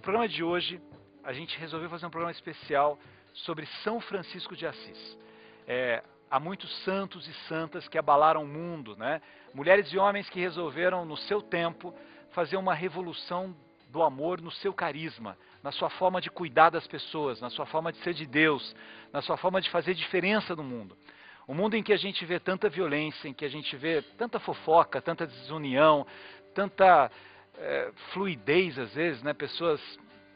programa de hoje, a gente resolveu fazer um programa especial sobre São Francisco de Assis. Há muitos santos e santas que abalaram o mundo, né? Mulheres e homens que resolveram, no seu tempo, fazer uma revolução do amor no seu carisma, na sua forma de cuidar das pessoas, na sua forma de ser de Deus, na sua forma de fazer diferença no mundo. Um mundo em que a gente vê tanta violência, em que a gente vê tanta fofoca, tanta desunião, tanta fluidez às vezes, né? Pessoas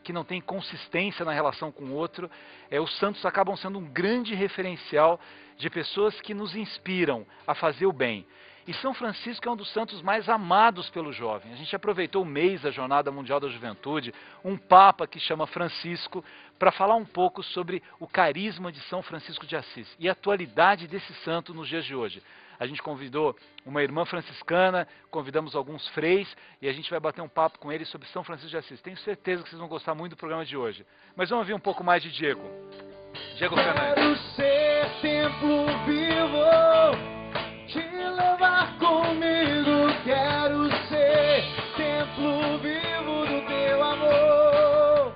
que não têm consistência na relação com o outro. Os santos acabam sendo um grande referencial de pessoas que nos inspiram a fazer o bem. E São Francisco é um dos santos mais amados pelo jovem. A gente aproveitou o mês da Jornada Mundial da Juventude, um Papa que chama Francisco, para falar um pouco sobre o carisma de São Francisco de Assis e a atualidade desse santo nos dias de hoje. A gente convidou uma irmã franciscana, convidamos alguns freis e a gente vai bater um papo com eles sobre São Francisco de Assis. Tenho certeza que vocês vão gostar muito do programa de hoje. Mas vamos ouvir um pouco mais de Diego. Diego Fernandes. Quero ser templo vivo, te levar comigo. Quero ser templo vivo do teu amor.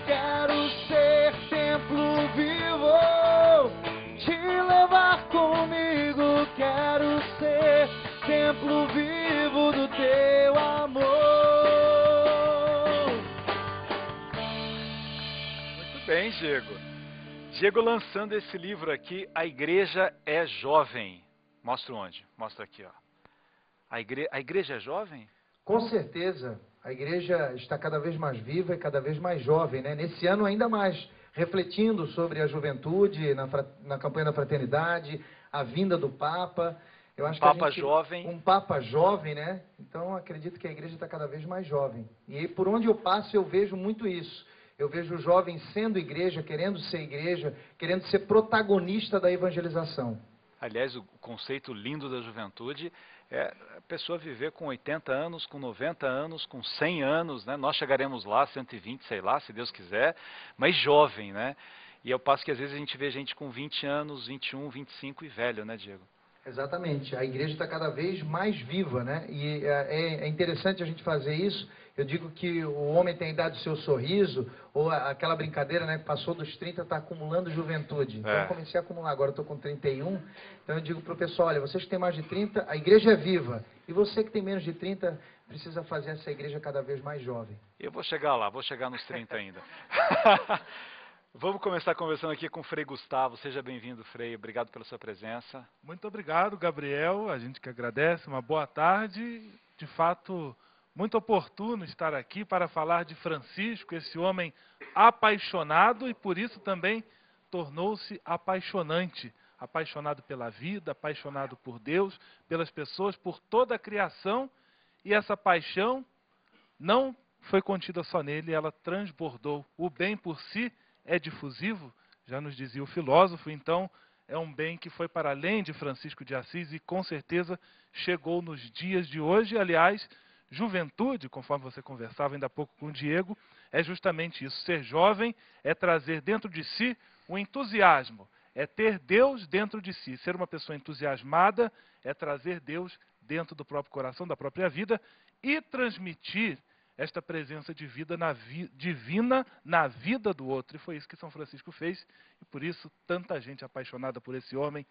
Quero ser templo vivo, te levar comigo. Quero ser templo vivo do teu amor. Muito bem, Diego. Diego lançando esse livro aqui, A Igreja é Jovem. Mostra onde? Mostra aqui, ó. A igreja é jovem? Com certeza. A igreja está cada vez mais viva e cada vez mais jovem, né? Nesse ano ainda mais, refletindo sobre a juventude, na campanha da fraternidade, a vinda do Papa. Eu acho Papa jovem. Um Papa jovem, né? Então acredito que a igreja está cada vez mais jovem. E por onde eu passo eu vejo muito isso. Eu vejo o jovem sendo igreja, querendo ser protagonista da evangelização. Aliás, o conceito lindo da juventude é a pessoa viver com 80 anos, com 90 anos, com 100 anos, né? Nós chegaremos lá, 120, sei lá, se Deus quiser, mas jovem, né? E ao passo que às vezes a gente vê gente com 20 anos, 21, 25 e velho, né, Diego? Exatamente. A igreja está cada vez mais viva, né? E é interessante a gente fazer isso. Eu digo que o homem tem a idade do seu sorriso, ou aquela brincadeira, né? Que passou dos 30, está acumulando juventude. Então eu comecei a acumular, agora estou com 31. Então eu digo para o pessoal, olha, vocês que têm mais de 30, a igreja é viva. E você que tem menos de 30, precisa fazer essa igreja cada vez mais jovem. Eu vou chegar lá, vou chegar nos 30 ainda. Vamos começar conversando aqui com o Frei Gustavo. Seja bem-vindo, Frei. Obrigado pela sua presença. Muito obrigado, Gabriel. A gente que agradece. Uma boa tarde. De fato, muito oportuno estar aqui para falar de Francisco, esse homem apaixonado e por isso também tornou-se apaixonante. Apaixonado pela vida, apaixonado por Deus, pelas pessoas, por toda a criação. E essa paixão não foi contida só nele, ela transbordou. O bem por si é difusivo, já nos dizia o filósofo, então é um bem que foi para além de Francisco de Assis e com certeza chegou nos dias de hoje. Aliás, juventude, conforme você conversava ainda há pouco com o Diego, é justamente isso. Ser jovem é trazer dentro de si o entusiasmo, é ter Deus dentro de si. Ser uma pessoa entusiasmada é trazer Deus dentro do próprio coração, da própria vida e transmitir esta presença de vida divina na vida do outro. E foi isso que São Francisco fez, e por isso tanta gente apaixonada por esse homem,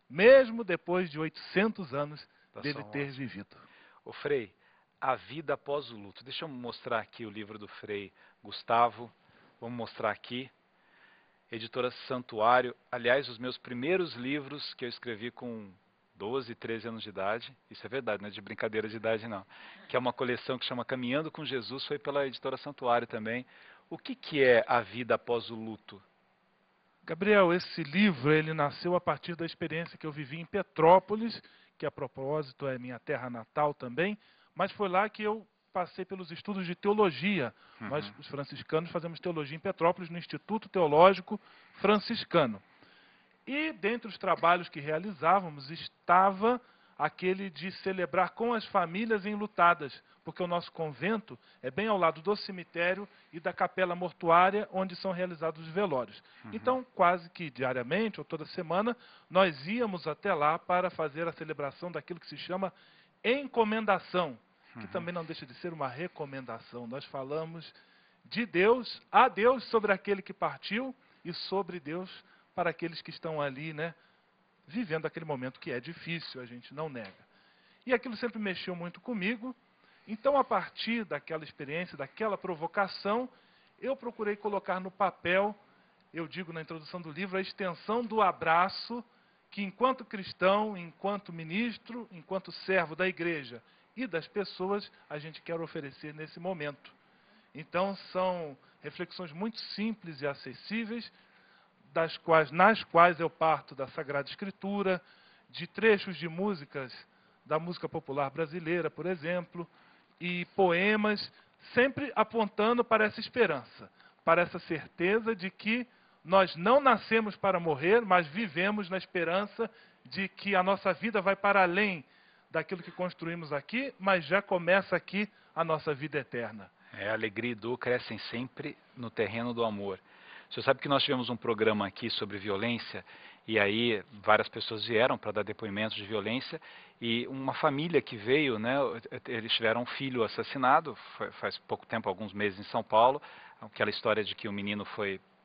mesmo depois de 800 anos dele ter vivido. O Frei, a vida após o luto. Deixa eu mostrar aqui o livro do Frei Gustavo. Vamos mostrar aqui. Editora Santuário. Aliás, os meus primeiros livros que eu escrevi com 12, 13 anos de idade, isso é verdade, não é de brincadeira de idade não, que é uma coleção que chama Caminhando com Jesus, foi pela Editora Santuário também. O que é a vida após o luto? Gabriel, esse livro ele nasceu a partir da experiência que eu vivi em Petrópolis, que a propósito é minha terra natal também, mas foi lá que eu passei pelos estudos de teologia. Nós, os franciscanos, fazemos teologia em Petrópolis, no Instituto Teológico Franciscano. E dentre os trabalhos que realizávamos estava aquele de celebrar com as famílias enlutadas, porque o nosso convento é bem ao lado do cemitério e da capela mortuária, onde são realizados os velórios. Então, quase que diariamente ou toda semana, nós íamos até lá para fazer a celebração daquilo que se chama encomendação. que também não deixa de ser uma recomendação. Nós falamos de Deus, a Deus sobre aquele que partiu e sobre Deus para aqueles que estão ali, né, vivendo aquele momento que é difícil, a gente não nega. E aquilo sempre mexeu muito comigo. Então, a partir daquela experiência, daquela provocação, eu procurei colocar no papel, eu digo na introdução do livro, a extensão do abraço que, enquanto cristão, enquanto ministro, enquanto servo da igreja e das pessoas, a gente quer oferecer nesse momento. Então, são reflexões muito simples e acessíveis, nas quais eu parto da Sagrada Escritura, de trechos de músicas, da música popular brasileira, por exemplo, e poemas, sempre apontando para essa esperança, para essa certeza de que nós não nascemos para morrer, mas vivemos na esperança de que a nossa vida vai para além daquilo que construímos aqui, mas já começa aqui a nossa vida eterna. A alegria e dor crescem sempre no terreno do amor. O senhor sabe que nós tivemos um programa aqui sobre violência, e aí várias pessoas vieram para dar depoimentos de violência, e uma família que veio, né, eles tiveram um filho assassinado, faz pouco tempo, alguns meses em São Paulo, aquela história de que o menino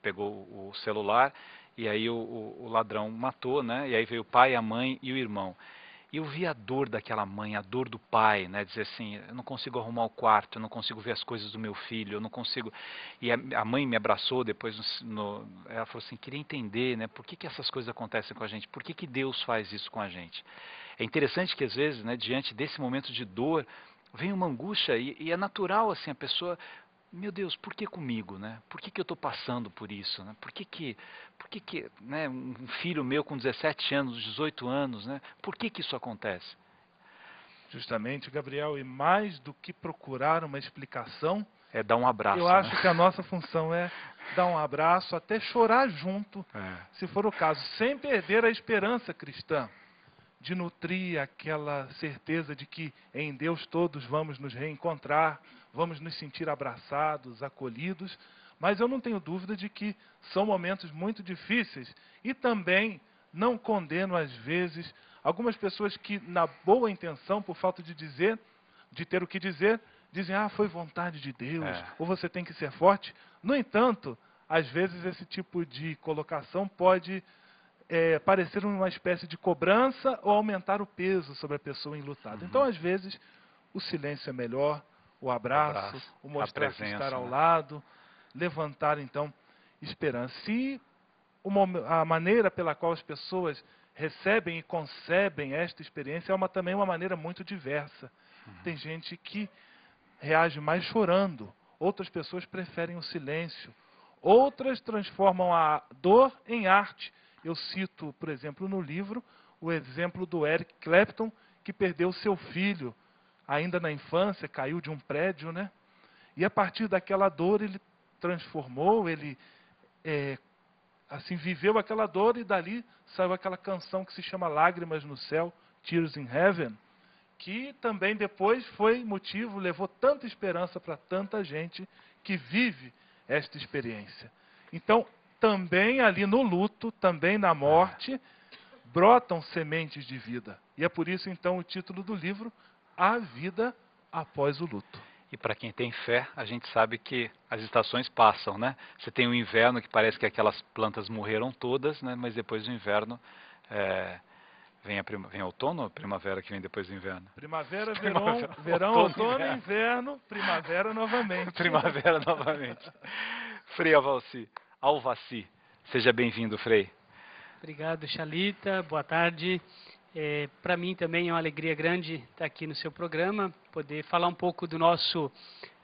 pegou o celular, e aí o ladrão matou, né, e aí veio o pai, a mãe e o irmão. E eu vi a dor daquela mãe, a dor do pai, né? Dizer assim, eu não consigo arrumar o quarto, eu não consigo ver as coisas do meu filho, eu não consigo... E a mãe me abraçou depois, ela falou assim, queria entender, né? Por que essas coisas acontecem com a gente? Por que Deus faz isso com a gente? É interessante que às vezes, né, diante desse momento de dor, vem uma angústia e é natural, assim, a pessoa... Meu Deus, por que comigo, né? Por que eu estou passando por isso, né? Por que né, um filho meu com 17 anos, 18 anos, né? Por que isso acontece? Justamente, Gabriel, e mais do que procurar uma explicação, é dar um abraço. Eu acho que a nossa função é dar um abraço, até chorar junto, se for o caso, sem perder a esperança cristã, de nutrir aquela certeza de que em Deus todos vamos nos reencontrar, vamos nos sentir abraçados, acolhidos, mas eu não tenho dúvida de que são momentos muito difíceis e também não condeno às vezes algumas pessoas que na boa intenção, por falta de ter o que dizer, dizem, foi vontade de Deus, ou você tem que ser forte. No entanto, às vezes esse tipo de colocação pode parecer uma espécie de cobrança ou aumentar o peso sobre a pessoa enlutada. Então, às vezes, o silêncio é melhor, o abraço, o mostrar que estar ao lado, levantar, então, esperança. Se a maneira pela qual as pessoas recebem e concebem esta experiência é também uma maneira muito diversa. Tem gente que reage mais chorando, outras pessoas preferem o silêncio, outras transformam a dor em arte. Eu cito, por exemplo, no livro, o exemplo do Eric Clapton, que perdeu seu filho ainda na infância, caiu de um prédio, né? E a partir daquela dor ele transformou, ele assim viveu aquela dor e dali saiu aquela canção que se chama Lágrimas no Céu, Tears in Heaven, que também depois foi motivo, levou tanta esperança para tanta gente que vive esta experiência. Então, também ali no luto, também na morte, brotam sementes de vida. E é por isso, então, o título do livro, A Vida Após o Luto. E para quem tem fé, a gente sabe que as estações passam, né? Você tem o inverno, que parece que aquelas plantas morreram todas, né? Mas depois do inverno, vem outono ou primavera que vem depois do inverno? Primavera, verão, outono, inverno, primavera novamente. Primavera novamente. Frei Alvaci, seja bem-vindo, Frei. Obrigado, Chalita, boa tarde. Para mim também é uma alegria grande estar aqui no seu programa, poder falar um pouco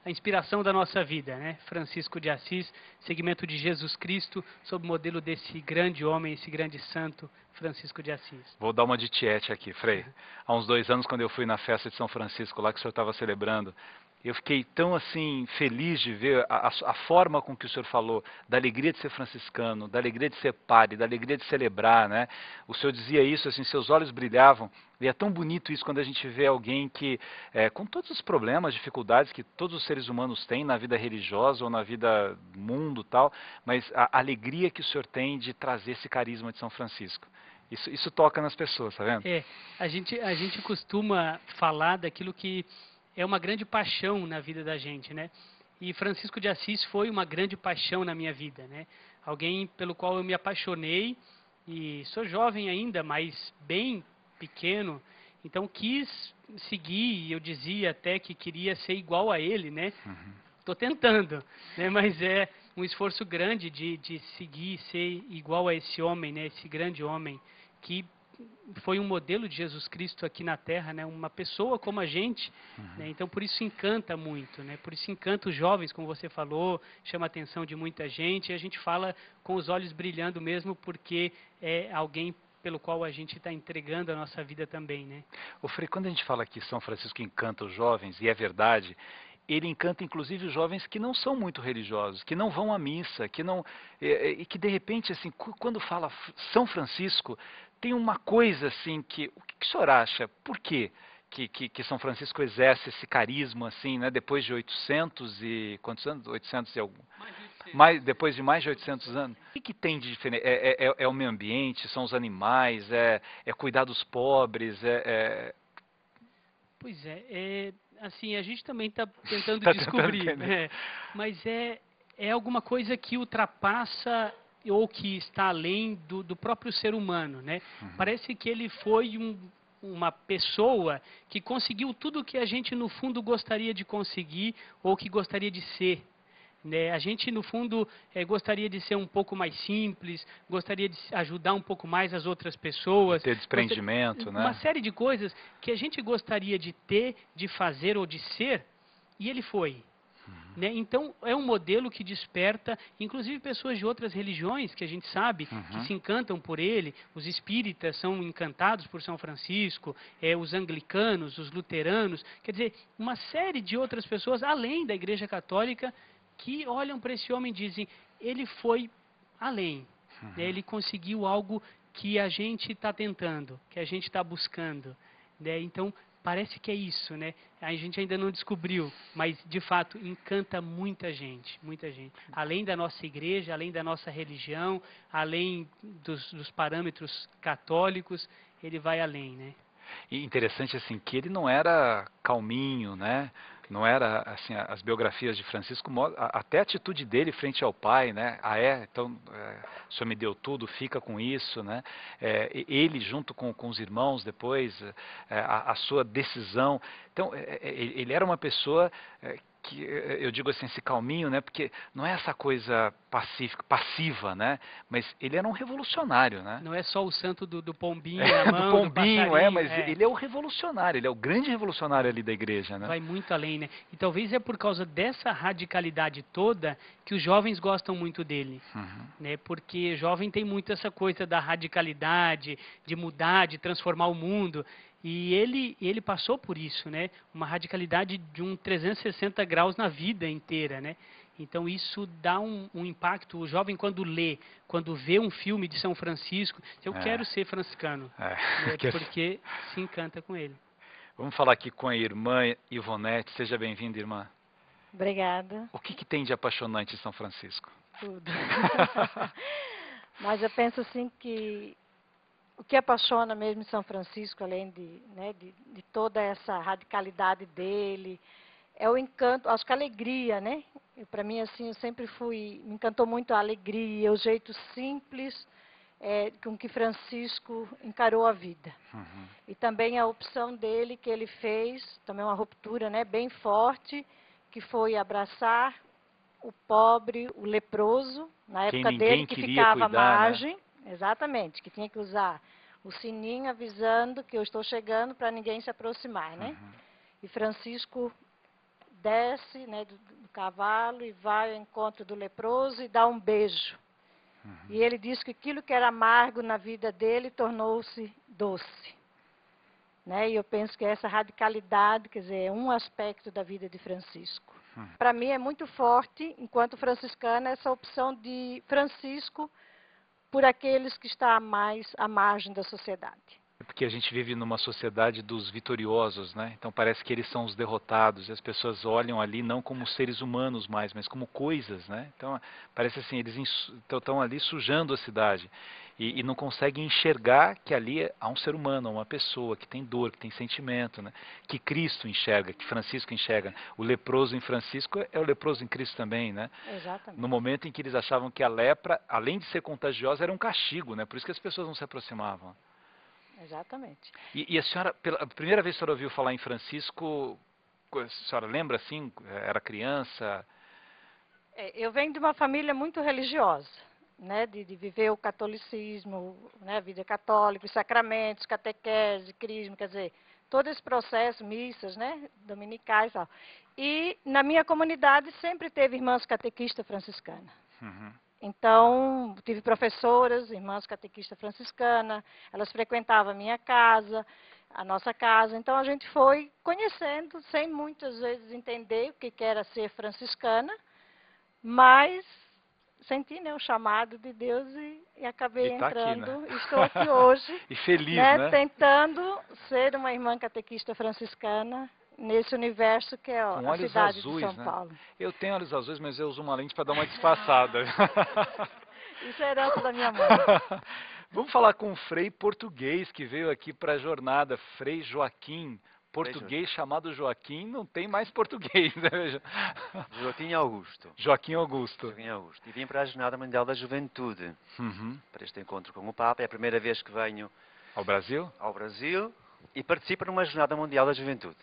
a inspiração da nossa vida, né? Francisco de Assis, segmento de Jesus Cristo, sob o modelo desse grande homem, esse grande santo, Francisco de Assis. Vou dar uma de tiete aqui, Frei. Há uns 2 anos, quando eu fui na festa de São Francisco, lá que o senhor estava celebrando, eu fiquei tão assim feliz de ver a forma com que o senhor falou da alegria de ser franciscano, da alegria de ser padre, da alegria de celebrar, né? O senhor dizia isso, assim, seus olhos brilhavam. E é tão bonito isso quando a gente vê alguém que, com todos os problemas, dificuldades que todos os seres humanos têm na vida religiosa ou na vida mundo e tal, mas a alegria que o senhor tem de trazer esse carisma de São Francisco. Isso toca nas pessoas, tá vendo? A gente costuma falar daquilo que é uma grande paixão na vida da gente, né? E Francisco de Assis foi uma grande paixão na minha vida, né? Alguém pelo qual eu me apaixonei, e sou jovem ainda, mas bem pequeno, então quis seguir, e eu dizia até que queria ser igual a ele, né? Estou tentando, né? Mas é um esforço grande de seguir, ser igual a esse homem, né? Esse grande homem que foi um modelo de Jesus Cristo aqui na Terra, né? Uma pessoa como a gente, né? Então por isso encanta muito, né? Por isso encanta os jovens, como você falou, chama a atenção de muita gente, e a gente fala com os olhos brilhando mesmo, porque é alguém pelo qual a gente está entregando a nossa vida também, né? O Frei, quando a gente fala que São Francisco encanta os jovens, e é verdade, ele encanta inclusive os jovens que não são muito religiosos, que não vão à missa, que não e que de repente assim, quando fala São Francisco, tem uma coisa assim que o que o senhor acha? Por quê? Que São Francisco exerce esse carisma assim, né? Depois de 800 e quantos anos? 800 e algum. Depois de mais de 800 anos, o que tem de diferente? É o meio ambiente, são os animais, é cuidar dos pobres, Pois é, assim, a gente também está tentando Tá descobrir, tentando entender. mas é alguma coisa que ultrapassa ou que está além do próprio ser humano, né? Parece que ele foi uma pessoa que conseguiu tudo o que a gente no fundo gostaria de conseguir ou que gostaria de ser. Né? A gente, no fundo, gostaria de ser um pouco mais simples, gostaria de ajudar um pouco mais as outras pessoas. Ter desprendimento, né? Uma série de coisas que a gente gostaria de ter, de fazer ou de ser, e ele foi. Né? Então, é um modelo que desperta, inclusive pessoas de outras religiões, que a gente sabe, que se encantam por ele. Os espíritas são encantados por São Francisco, os anglicanos, os luteranos, quer dizer, uma série de outras pessoas, além da Igreja Católica, que olham para esse homem e dizem, ele foi além, né? Ele conseguiu algo que a gente está tentando, que a gente está buscando. Né? Então, parece que é isso, né? A gente ainda não descobriu, mas, de fato, encanta muita gente, muita gente. Além da nossa igreja, além da nossa religião, além dos parâmetros católicos, ele vai além, né? E interessante assim que ele não era calminho, né? Não era assim, as biografias de Francisco, até a atitude dele frente ao pai, né? Então o senhor me deu tudo, fica com isso, né? Ele junto com os irmãos depois, a sua decisão. Então ele era uma pessoa que eu digo assim, esse calminho, né? Porque não é essa coisa passiva, né? Mas ele era um revolucionário, né? Não é só o santo do pombinho na mão, do pombinho, mas passarinho, ele é o revolucionário, ele é o grande revolucionário ali da igreja, né? Vai muito além, né? E talvez é por causa dessa radicalidade toda que os jovens gostam muito dele, né? Porque jovem tem muito essa coisa da radicalidade, de mudar, de transformar o mundo. E ele passou por isso, né? Uma radicalidade de 360 graus na vida inteira, né? Então isso dá um impacto. O jovem quando lê, quando vê um filme de São Francisco, eu quero ser franciscano, né? Porque se encanta com ele. Vamos falar aqui com a irmã Ivonete. Seja bem-vinda, irmã. Obrigada. O que tem de apaixonante em São Francisco? Tudo. Mas eu penso assim que o que apaixona mesmo em São Francisco, além de toda essa radicalidade dele, é o encanto, acho que a alegria, né? Para mim, assim, eu sempre me encantou muito a alegria, o jeito simples com que Francisco encarou a vida. E também a opção dele que ele fez, também uma ruptura, né, bem forte, que foi abraçar o pobre, o leproso, na época dele que ficava à margem, né? Exatamente, que tinha que usar o sininho avisando que eu estou chegando para ninguém se aproximar, né? E Francisco desce, né, do cavalo e vai ao encontro do leproso e dá um beijo. E ele diz que aquilo que era amargo na vida dele tornou-se doce. Né? E eu penso que essa radicalidade, quer dizer, é um aspecto da vida de Francisco. Para mim é muito forte, enquanto franciscana, essa opção de Francisco por aqueles que estão mais à margem da sociedade. É porque a gente vive numa sociedade dos vitoriosos, né? Então parece que eles são os derrotados e as pessoas olham ali não como seres humanos mais, mas como coisas, né? Então parece assim, eles estão ali sujando a cidade e não conseguem enxergar que ali há um ser humano, uma pessoa que tem dor, que tem sentimento, né? Que Cristo enxerga, que Francisco enxerga. O leproso em Francisco é o leproso em Cristo também, né? Exatamente. No momento em que eles achavam que a lepra, além de ser contagiosa, era um castigo, né? Por isso que as pessoas não se aproximavam. Exatamente. E a senhora, pela primeira vez que a senhora ouviu falar em Francisco, a senhora lembra assim? Era criança? Eu venho de uma família muito religiosa, né, de viver o catolicismo, né, a vida católica, os sacramentos, catequese, crisma, quer dizer, todo esse processo, missas, né, dominicais e tal. E na minha comunidade sempre teve irmãs catequistas franciscanas. Uhum. Então, tive professoras, irmãs catequistas franciscanas, elas frequentavam a minha casa, a nossa casa. Então, a gente foi conhecendo, sem muitas vezes entender o que era ser franciscana, mas senti, né, o chamado de Deus e acabei E tá aqui, entrando. né? Estou aqui hoje, E feliz, né, né? tentando ser uma irmã catequista franciscana nesse universo que é Com a olhos cidade de azuis, São né? Paulo. Eu tenho olhos azuis, mas eu uso uma lente para dar uma disfarçada. Isso é herança da minha mãe. Vamos falar com um frei português que veio aqui para a jornada, Frei Joaquim. Português chamado Joaquim, não tem mais português, né? Joaquim Augusto. Joaquim Augusto. Joaquim Augusto. E vim para a Jornada Mundial da Juventude, Uhum. para este encontro com o Papa. É a primeira vez que venho Ao Brasil? ao Brasil e participo numa Jornada Mundial da Juventude.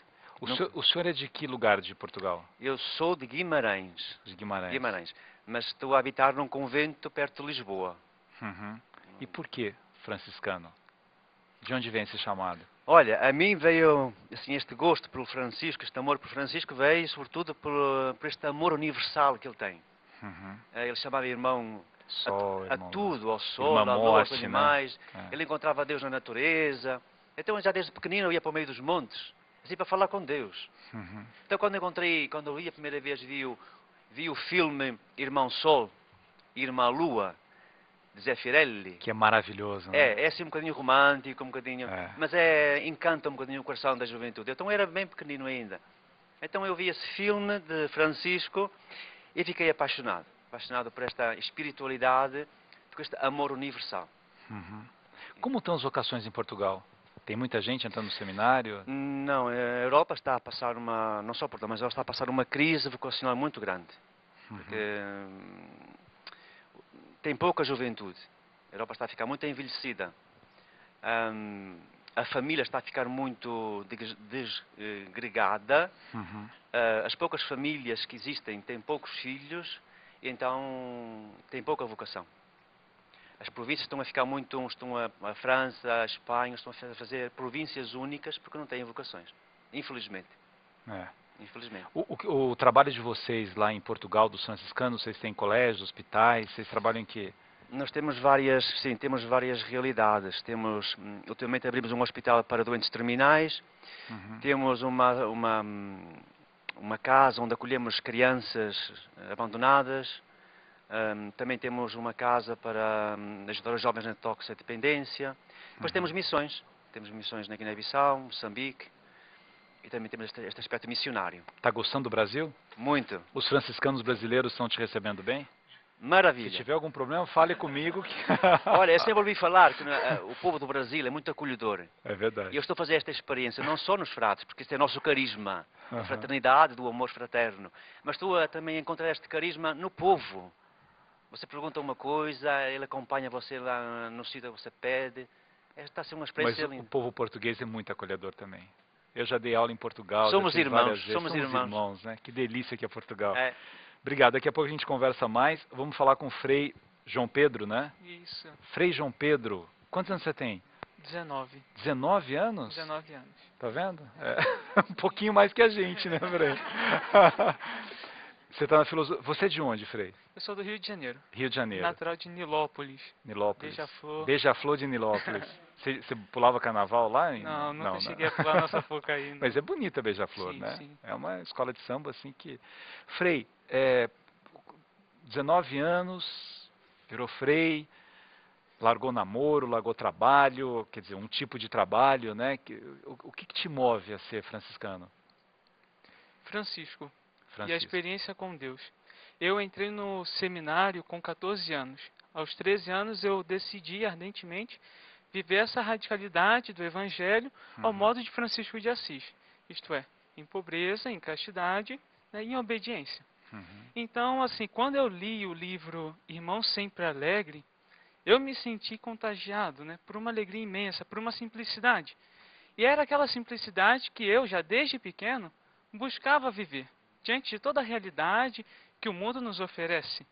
O senhor é de que lugar de Portugal? Eu sou de Guimarães. De Guimarães. Guimarães. Mas estou a habitar num convento perto de Lisboa. Uhum. E por que franciscano? De onde vem esse chamado? Olha, a mim veio assim, este gosto pelo Francisco, este amor por Francisco, veio sobretudo por este amor universal que ele tem. Uhum. Ele chamava irmão Sol, a irmão, tudo, ao sol, irmã à lua, aos morte, né? animais. É. Ele encontrava Deus na natureza. Então, já desde pequenino, eu ia para o meio dos montes, assim, para falar com Deus. Uhum. Então, quando eu vi a primeira vez, vi o filme Irmão Sol, Irmã Lua, de Zé Firelli. Que é maravilhoso, né? É assim um bocadinho romântico, um bocadinho, mas encanta um bocadinho o coração da juventude. Então, eu era bem pequenino ainda. Então, eu vi esse filme de Francisco e fiquei apaixonado por esta espiritualidade, por este amor universal. Uhum. Como estão as vocações em Portugal? Tem muita gente entrando no seminário? Não, a Europa está a passar não só Portugal, mas ela está a passar uma crise vocacional muito grande. Porque tem pouca juventude. A Europa está a ficar muito envelhecida. A família está a ficar muito desgregada. Uhum. As poucas famílias que existem têm poucos filhos, e então tem pouca vocação. As províncias estão a ficar a França, a Espanha, estão a fazer províncias únicas porque não têm vocações. Infelizmente. É. Infelizmente. O trabalho de vocês lá em Portugal, dos franciscanos, vocês têm colégios, hospitais, vocês trabalham em quê? Nós temos temos várias realidades. Ultimamente abrimos um hospital para doentes terminais, temos uma casa onde acolhemos crianças abandonadas, também temos uma casa para ajudar os jovens na toxicodependência. Depois temos missões na Guiné-Bissau, Moçambique, e também temos este aspecto missionário. Está gostando do Brasil? Muito. Os franciscanos brasileiros estão te recebendo bem? Maravilha. Se tiver algum problema, fale comigo. Olha, eu sempre ouvi falar que o povo do Brasil é muito acolhedor. É verdade. E eu estou a fazer esta experiência, não só nos frates, porque isso é nosso carisma, da fraternidade, do amor fraterno, mas estou a também encontrar este carisma no povo. Você pergunta uma coisa, ele acompanha você lá no sítio que você pede. Está a ser uma experiência Mas linda. o povo português é muito acolhedor também. Eu já dei aula em Portugal. Somos irmãos, somos irmãos, né? Que delícia que é Portugal. É. Obrigado. Daqui a pouco a gente conversa mais. Vamos falar com o Frei João Pedro, né? Isso, Frei João Pedro. Quantos anos você tem? 19. 19 anos? 19 anos. Tá vendo? É. Um pouquinho mais que a gente, né, Frei? Você está na filosofia. Você é de onde, Frei? Eu sou do Rio de Janeiro. Rio de Janeiro. Natural de Nilópolis. Nilópolis. Beija-Flor. Beija-Flor de Nilópolis. Você pulava carnaval lá? Não, nunca né? cheguei a pular nossa foca aí. Mas é bonita a Beija-Flor, Sim, né? sim. É uma escola de samba assim que... Frei, 19 anos, virou frei, Largou namoro, largou trabalho, quer dizer, um tipo de trabalho, né? O que te move a ser franciscano? Francisco. E a Francisco. experiência com Deus. Eu entrei no seminário com 14 anos. Aos 13 anos eu decidi ardentemente viver essa radicalidade do Evangelho ao modo de Francisco de Assis. Isto é, em pobreza, em castidade, né, e em obediência. Então, assim, quando eu li o livro Irmão Sempre Alegre, eu me senti contagiado, né, por uma alegria imensa, por uma simplicidade. E era aquela simplicidade que eu, já desde pequeno, buscava viver, diante de toda a realidade que o mundo nos oferece.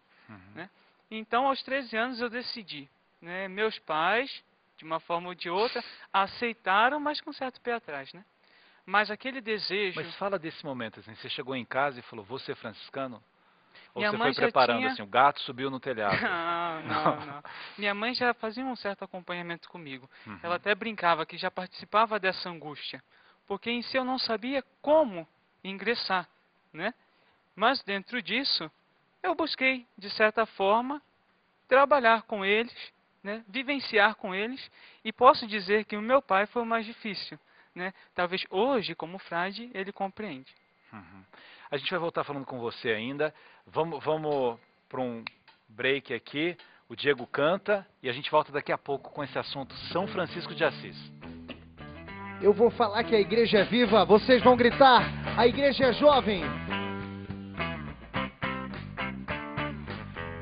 Né? Então, aos 13 anos, eu decidi. Né, meus pais, de uma forma ou de outra, aceitaram, mas com certo pé atrás. Né? Mas aquele desejo... Mas fala desse momento, assim, você chegou em casa e falou, vou ser franciscano? Ou Minha você mãe foi já preparando, tinha... assim, o gato subiu no telhado? Não. Minha mãe já fazia um certo acompanhamento comigo. Ela até brincava que já participava dessa angústia. Porque em si eu não sabia como ingressar, né? Mas dentro disso, eu busquei, de certa forma, trabalhar com eles, né? Vivenciar com eles. E posso dizer que o meu pai foi o mais difícil. Né? Talvez hoje, como frade, ele compreende. A gente vai voltar falando com você ainda. Vamos para um break aqui. O Diego canta e a gente volta daqui a pouco com esse assunto São Francisco de Assis. Eu vou falar que a igreja é viva, vocês vão gritar, a igreja é jovem.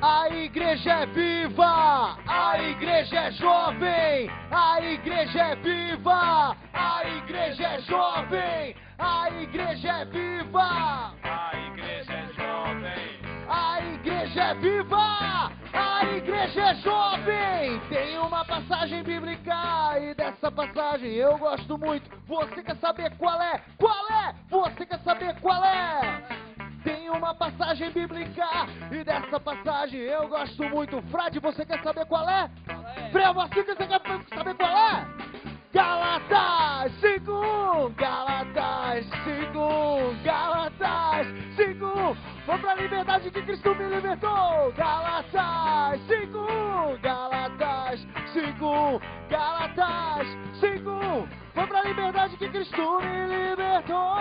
A igreja é viva, a igreja é jovem, a igreja é viva, a igreja é jovem, a igreja é viva, A igreja é jovem. a igreja é viva, a igreja é jovem. Tem uma passagem bíblica e dessa passagem eu gosto muito. Você quer saber qual é? Qual é? Você quer saber qual é? Tem uma passagem bíblica e dessa passagem eu gosto muito. Frade, você quer saber qual é? Frei Marcinho, você quer saber qual é? Galatas 5:1, Galatas 5:1, Galatas 5:1. Vamos pra liberdade que Cristo me libertou. Galatas 5:1, Galatas 5:1, Galatas 5:1. Vamos pra liberdade que Cristo me libertou.